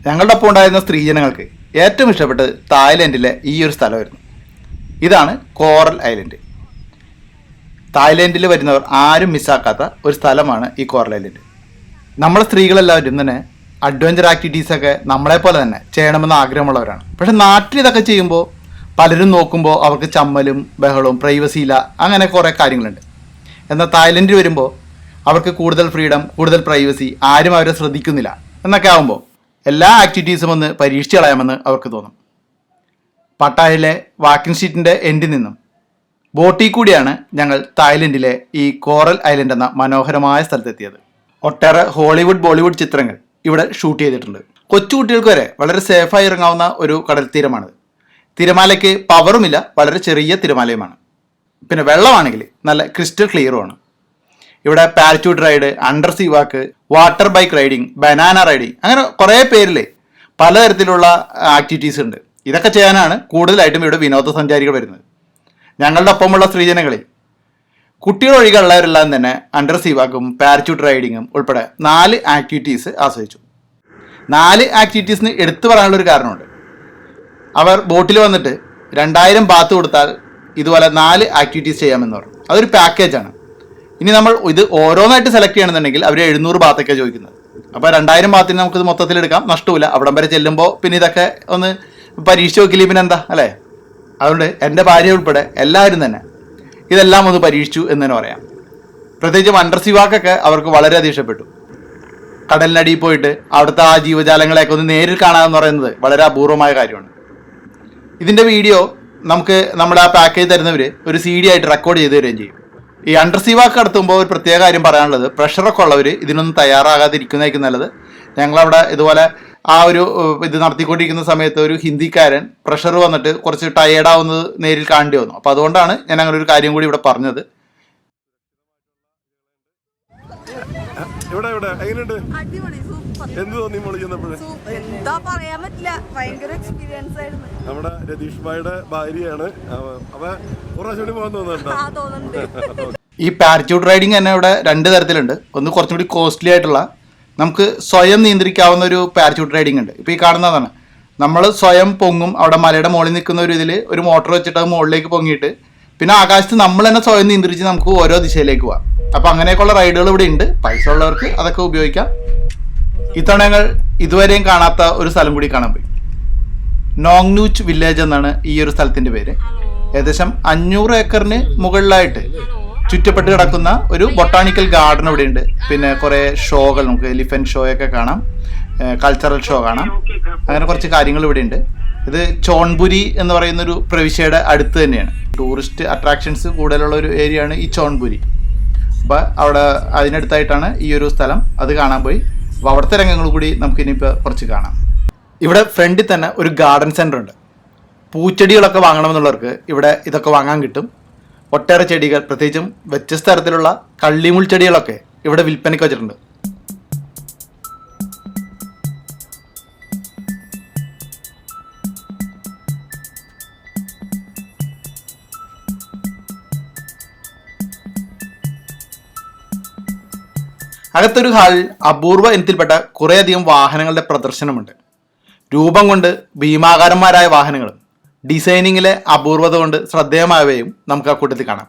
ഞങ്ങളുടെ ഒപ്പം ഉണ്ടായിരുന്ന സ്ത്രീജനങ്ങൾക്ക് ഏറ്റവും ഇഷ്ടപ്പെട്ടത് തായ്ലൻഡിലെ ഈ ഒരു സ്ഥലമായിരുന്നു. ഇതാണ് കോറൽ ഐലൻഡ്. തായ്ലൻഡിൽ വരുന്നവർ ആരും മിസ്സാക്കാത്ത ഒരു സ്ഥലമാണ് ഈ കോറൽ ഐലൻഡ്. നമ്മളെ സ്ത്രീകളെല്ലാവരും തന്നെ അഡ്വഞ്ചർ ആക്ടിവിറ്റീസൊക്കെ നമ്മളെപ്പോലെ തന്നെ ചെയ്യണമെന്ന് ആഗ്രഹമുള്ളവരാണ്. പക്ഷെ നാട്ടിൽ ഇതൊക്കെ ചെയ്യുമ്പോൾ പലരും നോക്കുമ്പോൾ അവർക്ക് ചമ്മലും ബഹളവും പ്രൈവസി ഇല്ല, അങ്ങനെ കുറേ കാര്യങ്ങളുണ്ട്. എന്നാൽ തായ്ലൻഡിൽ വരുമ്പോൾ അവർക്ക് കൂടുതൽ ഫ്രീഡം, കൂടുതൽ പ്രൈവസി, ആരും അവരെ ശ്രദ്ധിക്കുന്നില്ല എന്നൊക്കെ ആകുമ്പോൾ എല്ലാ ആക്ടിവിറ്റീസും ഒന്ന് പരീക്ഷിച്ച് കളയാമെന്ന് അവർക്ക് തോന്നും. പട്ടായയിലെ വാക്കിംഗ് സ്ട്രീറ്റിൻ്റെ എൻഡിൽ നിന്നും ബോട്ടിൽ കൂടിയാണ് ഞങ്ങൾ തായ്ലൻഡിലെ ഈ കോറൽ ഐലൻഡ് എന്ന മനോഹരമായ സ്ഥലത്തെത്തിയത്. ഒട്ടേറെ ഹോളിവുഡ് ബോളിവുഡ് ചിത്രങ്ങൾ ഇവിടെ ഷൂട്ട് ചെയ്തിട്ടുണ്ട്. കൊച്ചുകുട്ടികൾക്ക് വരെ വളരെ സേഫായി ഇറങ്ങാവുന്ന ഒരു കടൽ തീരമാണിത്. തിരമാലയ്ക്ക് പവറുമില്ല, വളരെ ചെറിയ തിരമാലയുമാണ്. പിന്നെ വെള്ളമാണെങ്കിൽ നല്ല ക്രിസ്റ്റൽ ക്ലിയറുമാണ്. ഇവിടെ parachute ride, under sea walk, water bike riding, banana riding, അങ്ങനെ കുറേ പേരിൽ പലതരത്തിലുള്ള ആക്ടിവിറ്റീസ് ഉണ്ട്. ഇതൊക്കെ ചെയ്യാനാണ് കൂടുതലായിട്ടും ഇവിടെ വിനോദസഞ്ചാരികൾ വരുന്നത്. ഞങ്ങളുടെ ഒപ്പമുള്ള സ്ത്രീജനങ്ങളിൽ കുട്ടികളൊഴികെയുള്ളവരെല്ലാം തന്നെ അണ്ടർ സീ വാക്കും പാരച്യൂട്ട് റൈഡിങ്ങും ഉൾപ്പെടെ 4 ആക്ടിവിറ്റീസ് ആസ്വദിച്ചു. 4 ആക്ടിവിറ്റീസിന് എടുത്തു പറയാനുള്ളൊരു കാരണമുണ്ട്. അവർ ബോട്ടിൽ വന്നിട്ട് 2000 ബാത്ത് കൊടുത്താൽ ഇതുപോലെ 4 ആക്ടിവിറ്റീസ് ചെയ്യാമെന്ന് പറഞ്ഞു. അതൊരു പാക്കേജാണ്. ഇനി നമ്മൾ ഇത് ഓരോന്നായിട്ട് സെലക്ട് ചെയ്യണമെന്നുണ്ടെങ്കിൽ അവർ 700 ബാത്തൊക്കെ ചോദിക്കുന്നത്. അപ്പോൾ 2000 ബാത്തിന് നമുക്കിത് മൊത്തത്തിലെടുക്കാം, നഷ്ടമില്ല. അവിടം വരെ ചെല്ലുമ്പോൾ പിന്നെ ഇതൊക്കെ ഒന്ന് പരീക്ഷിച്ച് നോക്കില്ലേ, പിന്നെ എന്താ അല്ലേ? അതുകൊണ്ട് എൻ്റെ ഭാര്യ ഉൾപ്പെടെ എല്ലാവരും തന്നെ ഇതെല്ലാം ഒന്ന് പരീക്ഷിച്ചു എന്ന് തന്നെ പറയാം. പ്രത്യേകിച്ചും അണ്ടർ സീ വാക്കൊക്കെ അവർക്ക് വളരെയധികം ഇഷ്ടപ്പെട്ടു. കടലിനടിയിൽ പോയിട്ട് അവിടുത്തെ ആ ജീവജാലങ്ങളെയൊക്കെ ഒന്ന് നേരിൽ കാണാമെന്ന് പറയുന്നത് വളരെ അപൂർവമായ കാര്യമാണ്. ഇതിൻ്റെ വീഡിയോ നമുക്ക് നമ്മുടെ ആ പാക്കേജ് തരുന്നവർ ഒരു CD ആയിട്ട് റെക്കോർഡ് ചെയ്ത് തരികയും ചെയ്യും. ഈ അണ്ടർ സീ വാക്ക് നടത്തുമ്പോൾ ഒരു പ്രത്യേക കാര്യം പറയാനുള്ളത്, പ്രഷറൊക്കെ ഉള്ളവർ ഇതിനൊന്നും തയ്യാറാകാതിരിക്കുന്നതായിരിക്കും നല്ലത്. ഞങ്ങളവിടെ ഇതുപോലെ ആ ഒരു ഇത് നടത്തിക്കൊണ്ടിരിക്കുന്ന സമയത്ത് ഒരു ഹിന്ദിക്കാരൻ പ്രഷർ വന്നിട്ട് കുറച്ച് ടയേർഡാവുന്നത് നേരിൽ കാണേണ്ടി വന്നു. അപ്പോൾ അതുകൊണ്ടാണ് ഞാൻ അങ്ങനെ ഒരു കാര്യം കൂടി ഇവിടെ പറഞ്ഞത്. നമ്മുടെ രതീഷ് ഭായിയുടെ ഭാര്യയാണ്. ഈ പാരച്യൂട്ട് റൈഡിങ് തന്നെ ഇവിടെ 2 തരത്തിലുണ്ട്. ഒന്ന് കുറച്ചും കൂടി കോസ്റ്റ്ലി ആയിട്ടുള്ള, നമുക്ക് സ്വയം നിയന്ത്രിക്കാവുന്ന ഒരു പാരച്യൂട്ട് റൈഡിങ് ഉണ്ട്. ഇപ്പോൾ ഈ കാണുന്നതാണ്. നമ്മൾ സ്വയം പൊങ്ങും. അവിടെ മലയുടെ മുകളിൽ നിൽക്കുന്ന ഒരു ഇതിൽ ഒരു മോട്ടർ വെച്ചിട്ട് അത് മുകളിലേക്ക് പൊങ്ങിയിട്ട് പിന്നെ ആകാശത്ത് നമ്മൾ തന്നെ സ്വയം നിയന്ത്രിച്ച് നമുക്ക് ഓരോ ദിശയിലേക്ക് പോകാം. അപ്പോൾ അങ്ങനെയൊക്കെയുള്ള റൈഡുകൾ ഇവിടെ ഉണ്ട്. പൈസ ഉള്ളവർക്ക് അതൊക്കെ ഉപയോഗിക്കാം. ഇത്തവണ ഞങ്ങൾ ഇതുവരെയും കാണാത്ത ഒരു സ്ഥലം കൂടി കാണാൻ പോയി. നോങ്നൂച്ച് വില്ലേജ് എന്നാണ് ഈ ഒരു സ്ഥലത്തിൻ്റെ പേര്. ഏകദേശം 500 ഏക്കറിന് മുകളിലായിട്ട് ചുറ്റപ്പെട്ട് കിടക്കുന്ന ഒരു ബൊട്ടാണിക്കൽ ഗാർഡൻ ഇവിടെ ഉണ്ട്. പിന്നെ കുറേ ഷോകൾ, നമുക്ക് എലിഫൻറ്റ് ഷോ ഒക്കെ കാണാം, കൾച്ചറൽ ഷോ കാണാം, അങ്ങനെ കുറച്ച് കാര്യങ്ങൾ ഇവിടെ ഉണ്ട്. ഇത് ചോൺപുരി എന്ന് പറയുന്നൊരു പ്രവിശ്യയുടെ അടുത്ത് തന്നെയാണ്. ടൂറിസ്റ്റ് അട്രാക്ഷൻസ് കൂടുതലുള്ള ഒരു ഏരിയ ആണ് ഈ ചോൺപുരി. അപ്പോൾ അവിടെ അതിനടുത്തായിട്ടാണ് ഈ ഒരു സ്ഥലം. അത് കാണാൻ പോയി. അപ്പോൾ അവിടുത്തെ രംഗങ്ങൾ കൂടി നമുക്ക് ഇനിയിപ്പോൾ കുറച്ച് കാണാം. ഇവിടെ ഫ്രണ്ടിൽ തന്നെ ഒരു ഗാർഡൻ സെൻ്റർ ഉണ്ട്. പൂച്ചെടികളൊക്കെ വാങ്ങണമെന്നുള്ളവർക്ക് ഇവിടെ ഇതൊക്കെ വാങ്ങാൻ കിട്ടും. ഒട്ടേറെ ചെടികൾ, പ്രത്യേകിച്ചും വ്യത്യസ്ത തരത്തിലുള്ള കള്ളിമുൾ ചെടികളൊക്കെ ഇവിടെ വിൽപ്പനയ്ക്ക് വെച്ചിട്ടുണ്ട്. അകത്തൊരു ഹാളിൽ അപൂർവ ഇനത്തിൽപ്പെട്ട കുറേയധികം വാഹനങ്ങളുടെ പ്രദർശനമുണ്ട്. രൂപം കൊണ്ട് ഭീമാകാരന്മാരായ വാഹനങ്ങളും ഡിസൈനിങ്ങിലെ അപൂർവത കൊണ്ട് ശ്രദ്ധേയമായവയും നമുക്ക് ആ കൂട്ടത്തിൽ കാണാം.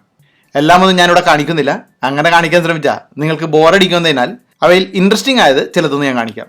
എല്ലാം ഒന്നും ഞാനിവിടെ കാണിക്കുന്നില്ല. അങ്ങനെ കാണിക്കാൻ ശ്രമിച്ചാൽ നിങ്ങൾക്ക് ബോറടിക്കുന്നതിനാൽ അവയിൽ ഇൻട്രസ്റ്റിംഗ് ആയത് ചിലതൊന്നും ഞാൻ കാണിക്കാം.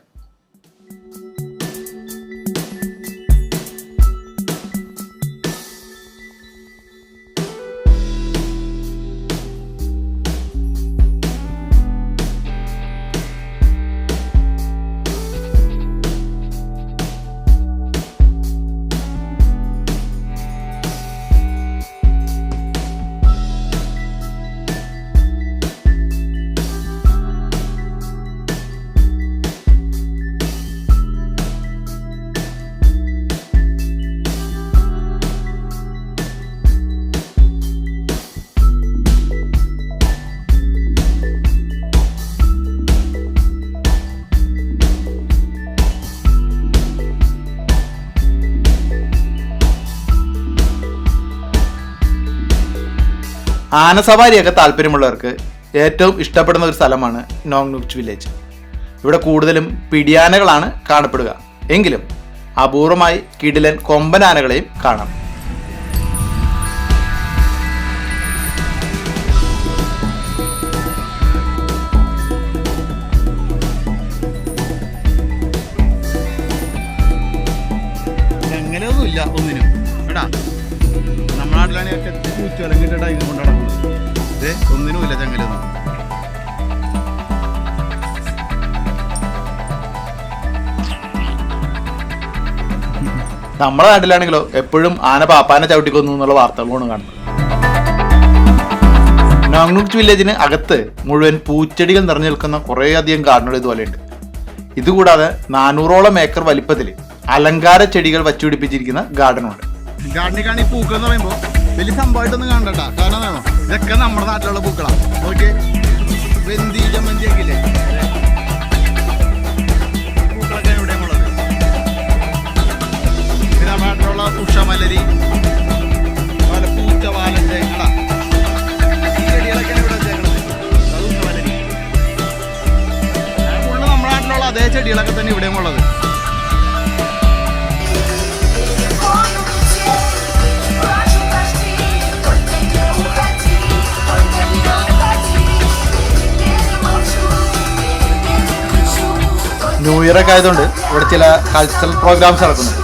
ആനസവാരിയൊക്കെ താല്പര്യമുള്ളവർക്ക് ഏറ്റവും ഇഷ്ടപ്പെടുന്ന ഒരു സ്ഥലമാണ് നോങ്നൂച്ച് വില്ലേജ്. ഇവിടെ കൂടുതലും പിടിയാനകളാണ് കാണപ്പെടുക. എങ്കിലും അപൂർവമായി കിടിലൻ കൊമ്പൻ ആനകളെയും കാണാം. ചെങ്ങലൊന്നുമില്ല ഒന്നിനും എടാ. നമ്മുടെ നാട്ടിലാണെങ്കിൽ പൂച്ചലങ്ങിട്ട് അതിനെ കൊണ്ട് നടക്കുന്നത്. ഇതേ ഒന്നിനുമില്ല ചെങ്ങലൊന്നും. നമ്മുടെ നാട്ടിലാണെങ്കിലോ എപ്പോഴും ആന പാപ്പാനെ ചവിട്ടിക്കൊന്നു എന്നുള്ള വാർത്തകളാണ് കാണുന്നത്. നോങ്നൂക്ക് വില്ലേജിന് അകത്ത് മുഴുവൻ പൂച്ചെടികൾ നിറഞ്ഞു നിൽക്കുന്ന കുറേയധികം ഗാർഡനുകൾ ഇതുപോലെയുണ്ട്. ഇതുകൂടാതെ 400ഓളം ഏക്കർ വലിപ്പത്തിൽ അലങ്കാര ചെടികൾ വച്ചുപിടിപ്പിച്ചിരിക്കുന്ന ഗാർഡനുണ്ട്. ഗാർഡനിൽ കാണി പൂക്കൾ എന്ന് പറയുമ്പോൾ വലിയ സംഭവമായിട്ടൊന്നും കാണണ്ട. കാരണം ഇതൊക്കെ നമ്മുടെ നാട്ടിലുള്ള പൂക്കളാണ്. ഓക്കെ, വെന്തി ചമ്മന്തിയൊക്കെ ഇല്ലേ, പൂക്കളൊക്കെ ഇവിടെയും ഉള്ളത്. പിന്നെ നമ്മുടെ നാട്ടിലുള്ള ഉഷമലരി, അതുപോലെ പൂച്ചവാലൻ്റെ ഈ ചെടികളൊക്കെയാണ് ഇവിടെ വെച്ചേക്കുന്നത്. അത് ഉഷമലരി ഫുള്ള് നമ്മുടെ നാട്ടിലുള്ള അതേ ചെടികളൊക്കെ തന്നെ ഇവിടെയും ഉള്ളത്. ന്യൂ ഇയർ ഒക്കെ ആയതുകൊണ്ട് ഇവിടെ ചില കൾച്ചറൽ പ്രോഗ്രാംസ് നടക്കുന്നുണ്ട്.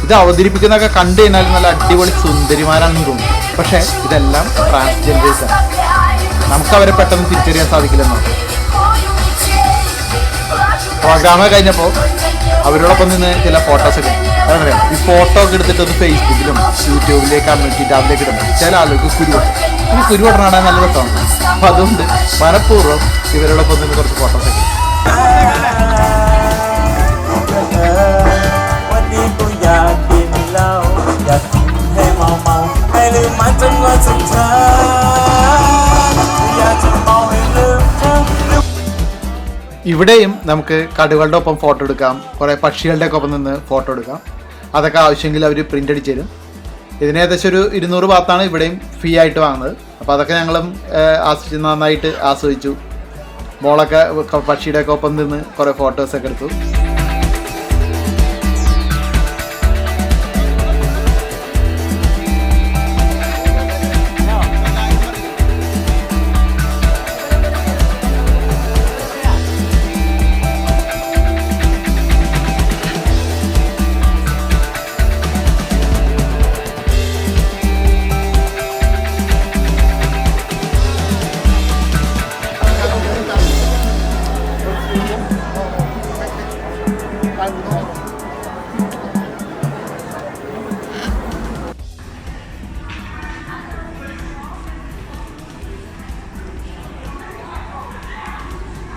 ഇത് അവതരിപ്പിക്കുന്നതൊക്കെ കണ്ടു കഴിഞ്ഞാൽ നല്ല അടിപൊളി സുന്ദരിമാരാണെന്ന് തോന്നും. പക്ഷേ ഇതെല്ലാം ട്രാൻസ്ജെൻഡേഴ്സാണ്. നമുക്ക് അവരെ പെട്ടെന്ന് തിരിച്ചറിയാൻ സാധിക്കില്ലെന്നാണ്. പ്രോഗ്രാമൊക്കെ കഴിഞ്ഞപ്പോൾ അവരോടൊപ്പം നിന്ന് ചില ഫോട്ടോസൊക്കെ അതറിയാം. ഈ ഫോട്ടോ ഒക്കെ എടുത്തിട്ടൊന്ന് ഫേസ്ബുക്കിലും യൂട്യൂബിലെ കമ്മ്യൂണിറ്റി ടാബിലേക്ക് ഇടുന്നത് ചില ആളുകൾക്ക് കുരുവടനാണ് നല്ല രസമാണ്. അപ്പം അതുകൊണ്ട് മനഃപൂർവ്വം ഇവരോടൊപ്പം നിന്ന് കുറച്ച് ഫോട്ടോസൊക്കെ. ഇവിടെയും നമുക്ക് കടുകളുടെ ഒപ്പം ഫോട്ടോ എടുക്കാം, കുറേ പക്ഷികളുടെ ഒക്കെ ഒപ്പം നിന്ന് ഫോട്ടോ എടുക്കാം. അതൊക്കെ ആവശ്യമെങ്കിൽ അവർ പ്രിൻ്റ് അടിച്ച് തരും. ഇതിന് ഏകദേശം ഒരു 200 ബാത്താണ് ഇവിടെയും ഫീ ആയിട്ട് വാങ്ങുന്നത്. അപ്പോൾ അതൊക്കെ ഞങ്ങളും നന്നായിട്ട് ആസ്വദിച്ചു. മോളൊക്കെ പക്ഷിയുടെ ഒക്കെ ഒപ്പം നിന്ന് കുറേ ഫോട്ടോസൊക്കെ എടുത്തു.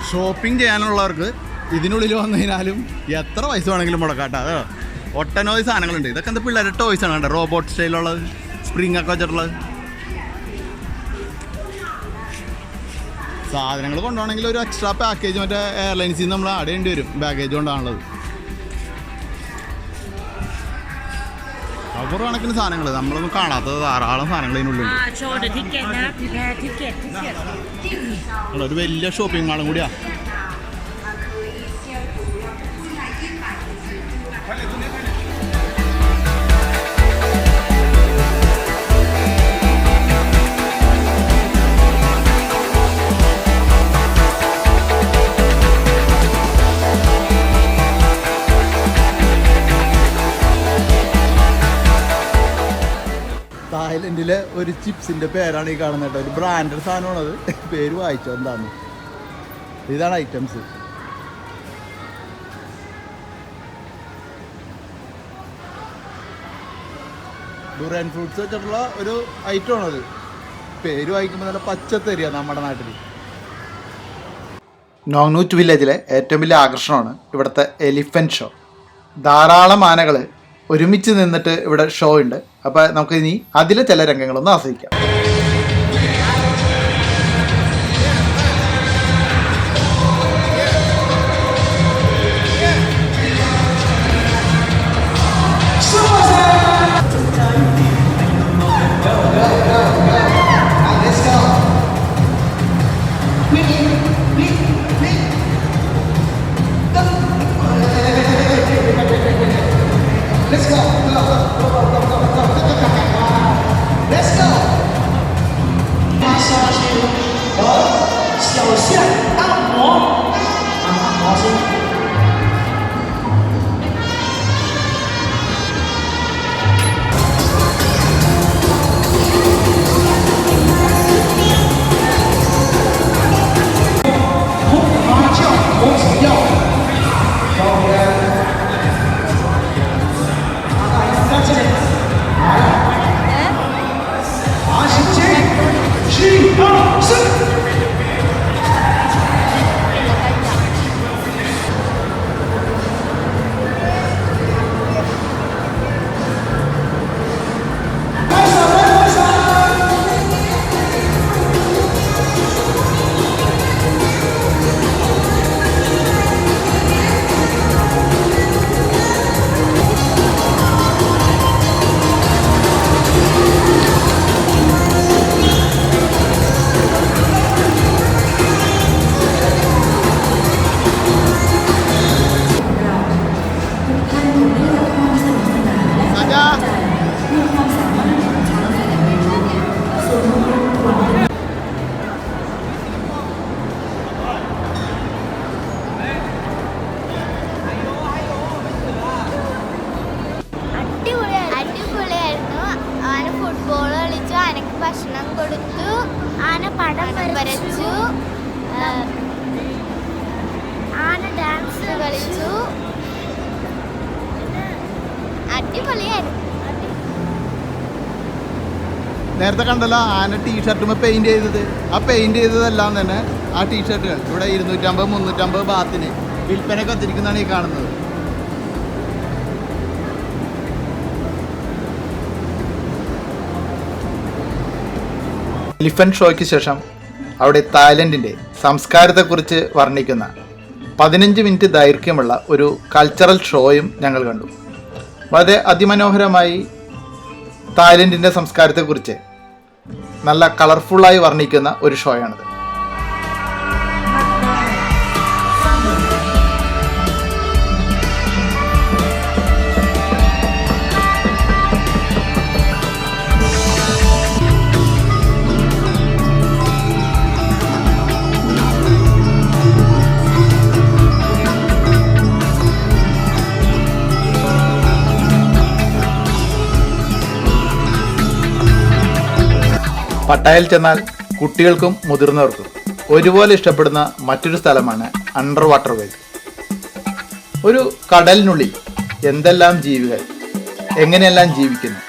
ഷോപ്പിംഗ് ചെയ്യാനുള്ളവർക്ക് ഇതിനുള്ളിൽ വന്നു കഴിഞ്ഞാലും എത്ര പൈസ വേണമെങ്കിലും മുടക്കാട്ടോ. അതോ ഒട്ടനവധി സാധനങ്ങളുണ്ട്. ഇതൊക്കെ എന്താ പിള്ളേരുടെ ടോയ്സ് ആണ് കേട്ടോ, റോബോട്ട് സ്റ്റൈലുള്ളത്, സ്പ്രിംഗ് ഒക്കെ വെച്ചിട്ടുള്ളത്. സാധനങ്ങൾ കൊണ്ടുപോകണമെങ്കിൽ ഒരു എക്സ്ട്രാ പാക്കേജ് മറ്റേ എയർലൈൻസിൽ നിന്ന് നമ്മൾ ആഡ് ചെയ്യേണ്ടി വരും. ബാഗേജ് കൊണ്ടാണുള്ളത്. അവർ കണക്കിന് സാധനങ്ങൾ നമ്മളൊന്നും കാണാത്തത് ധാരാളം സാധനങ്ങൾ ഇതിനുള്ളിൽ. ഒരു വലിയ ഷോപ്പിംഗ് മാളും കൂടിയാ. തായ്ലൻഡിലെ ഒരു ചിപ്സിൻ്റെ പേരാണ് ഈ കാണുന്നത് കേട്ടോ. ഒരു ബ്രാൻഡഡ് സാധനമാണത്. പേര് വായിച്ചോ എന്താന്ന്. ഇതാണ് ഐറ്റംസ്. ഡുറാൻ ഫ്രൂട്ട്സ് വെച്ചിട്ടുള്ള ഒരു ഐറ്റമാണത്. പേര് വായിക്കുമ്പോൾ നല്ല പച്ചത്തരിയാണ് നമ്മുടെ നാട്ടിൽ. നോങ്നൂക്ക് വില്ലേജിലെ ഏറ്റവും വലിയ ആകർഷണമാണ് ഇവിടുത്തെ എലിഫൻറ്റ് ഷോ. ധാരാളം ആനകൾ ഒരുമിച്ച് നിന്നിട്ട് ഇവിടെ ഷോ ഉണ്ട്. അപ്പോൾ നമുക്കിനി അതിലെ ചില രംഗങ്ങളൊന്ന് ആസ്വദിക്കാം. ഭക്ഷണം കൊടുത്തു, ആന പടം വരച്ചു, ആന ഡാൻസ് കളിച്ചു. അടിപൊളിയായിരുന്നു. നേരത്തെ കണ്ടല്ലോ ആന ടീഷർട്ടും പെയിന്റ് ചെയ്തത്. ആ പെയിന്റ് ചെയ്തതെല്ലാം തന്നെ ആ ടീഷർട്ടുകൾ ഇവിടെ 250-350 ബാത്തിന് വിൽപ്പനയൊക്കെ എത്തിരിക്കുന്നതാണ് ഈ കാണുന്നത്. എലിഫന്റ് ഷോയ്ക്ക് ശേഷം അവിടെ തായ്ലൻഡിൻ്റെ സംസ്കാരത്തെക്കുറിച്ച് വർണ്ണിക്കുന്ന 15 മിനിറ്റ് ദൈർഘ്യമുള്ള ഒരു കൾച്ചറൽ ഷോയും ഞങ്ങൾ കണ്ടു. വളരെ അതിമനോഹരമായി തായ്ലൻഡിൻ്റെ സംസ്കാരത്തെക്കുറിച്ച് നല്ല കളർഫുള്ളായി വർണ്ണിക്കുന്ന ഒരു ഷോയാണിത്. പട്ടായയിൽ ചെന്നാൽ കുട്ടികൾക്കും മുതിർന്നവർക്കും ഒരുപോലെ ഇഷ്ടപ്പെടുന്ന മറ്റൊരു സ്ഥലമാണ് അണ്ടർ വാട്ടർ വേൾഡ്. ഒരു കടലിനുള്ളിൽ എന്തെല്ലാം ജീവികൾ എങ്ങനെയെല്ലാം ജീവിക്കുന്നു,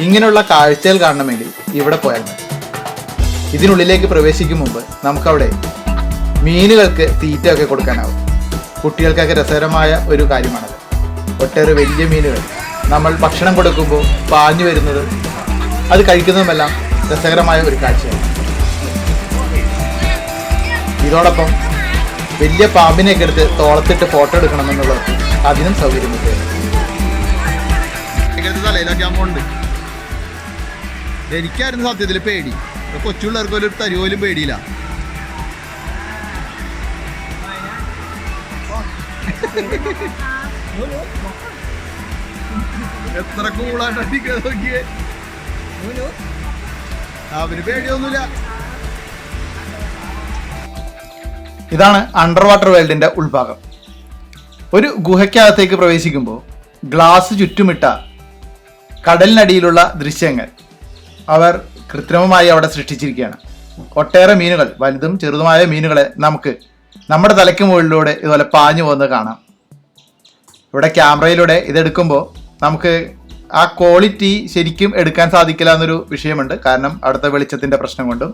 ഇങ്ങനെയുള്ള കാഴ്ചകൾ കാണണമെങ്കിൽ ഇവിടെ പോയാൽ മതി. ഇതിനുള്ളിലേക്ക് പ്രവേശിക്കും മുമ്പ് നമുക്കവിടെ മീനുകൾക്ക് തീറ്റയൊക്കെ കൊടുക്കാനാവും. കുട്ടികൾക്കൊക്കെ രസകരമായ ഒരു കാര്യമാണത്. ഒട്ടേറെ വലിയ മീനുകൾ നമ്മൾ ഭക്ഷണം കൊടുക്കുമ്പോൾ പാഞ്ഞു വരുന്നത്, അത് കഴിക്കുന്നതുമെല്ലാം രസകരമായ ഒരു കാഴ്ചയാണ്. ഇതോടൊപ്പം വലിയ പാമ്പിനെയൊക്കെ എടുത്ത് തോളത്തിട്ട് ഫോട്ടോ എടുക്കണമെന്നുള്ളത് അതിനും സൗകര്യമുണ്ട്. എനിക്കായിരുന്നു സത്യത്തിൽ പേടി. കൊച്ചുള്ളവർക്ക് ഒരു തരി പോലും പേടിയില്ല. എത്ര കൂളായിട്ട് നോക്കിയേ. അവന് പേടിയൊന്നുമില്ല. ഇതാണ് അണ്ടർ വാട്ടർ വേൾഡിൻ്റെ ഉൾഭാഗം. ഒരു ഗുഹയ്ക്കകത്തേക്ക് പ്രവേശിക്കുമ്പോൾ ഗ്ലാസ് ചുറ്റുമിട്ട കടലിനടിയിലുള്ള ദൃശ്യങ്ങൾ അവർ കൃത്രിമമായി അവിടെ സൃഷ്ടിച്ചിരിക്കുകയാണ്. ഒട്ടേറെ മീനുകൾ, വലുതും ചെറുതുമായ മീനുകളെ നമുക്ക് നമ്മുടെ തലയ്ക്ക് മുകളിലൂടെ ഇതുപോലെ പാഞ്ഞു പോകുന്നത് കാണാം. ഇവിടെ ക്യാമറയിലൂടെ ഇതെടുക്കുമ്പോൾ നമുക്ക് ആ ക്വാളിറ്റി ശരിക്കും എടുക്കാൻ സാധിക്കില്ല എന്നൊരു വിഷയമുണ്ട്. കാരണം അവിടുത്തെ വെളിച്ചത്തിൻ്റെ പ്രശ്നം കൊണ്ടും.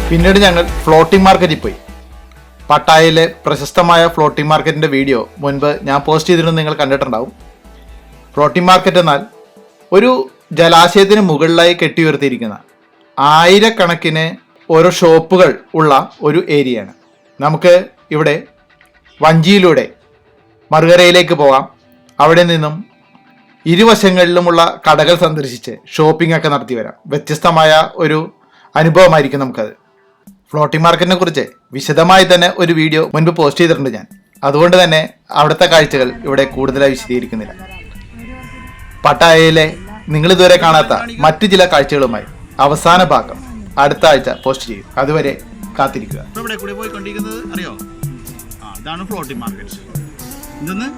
പിന്നീട് ഞങ്ങൾ ഫ്ലോട്ടിംഗ് മാർക്കറ്റിൽ പോയി. പട്ടായയിലെ പ്രശസ്തമായ ഫ്ലോട്ടിംഗ് മാർക്കറ്റിൻ്റെ വീഡിയോ മുൻപ് ഞാൻ പോസ്റ്റ് ചെയ്തിരുന്നത് നിങ്ങൾ കണ്ടിട്ടുണ്ടാവും. ഫ്ലോട്ടിംഗ് മാർക്കറ്റ് എന്നാൽ ഒരു ജലാശയത്തിന് മുകളിലായി കെട്ടിയുയർത്തിയിരിക്കുന്ന ആയിരക്കണക്കിന് ഓരോ ഷോപ്പുകൾ ഉള്ള ഒരു ഏരിയയാണ്. നമുക്ക് ഇവിടെ വഞ്ചിയിലൂടെ മറുകരയിലേക്ക് പോകാം. അവിടെ നിന്നും ഇരുവശങ്ങളിലുമുള്ള കടകൾ സന്ദർശിച്ച് ഷോപ്പിംഗ് ഒക്കെ നടത്തി വരാം. വ്യത്യസ്തമായ ഒരു അനുഭവമായിരിക്കും നമുക്കത്. ഫ്ലോട്ടിംഗ് മാർക്കറ്റിനെ കുറിച്ച് വിശദമായി തന്നെ ഒരു വീഡിയോ മുൻപ് പോസ്റ്റ് ചെയ്തിട്ടുണ്ട് ഞാൻ. അതുകൊണ്ട് തന്നെ അവിടുത്തെ കാഴ്ചകൾ ഇവിടെ കൂടുതലായി വിശദീകരിക്കുന്നില്ല. പട്ടായയിലെ നിങ്ങൾ ഇതുവരെ കാണാത്ത മറ്റു ചില കാഴ്ചകളുമായി അവസാന ഭാഗം അടുത്ത ആഴ്ച പോസ്റ്റ് ചെയ്യും. അതുവരെ കാത്തിരിക്കുക. അറിയോ? ഇതാണ് ഫ്ലോട്ടിംഗ് മാർക്കറ്റ്. ഇതൊന്ന്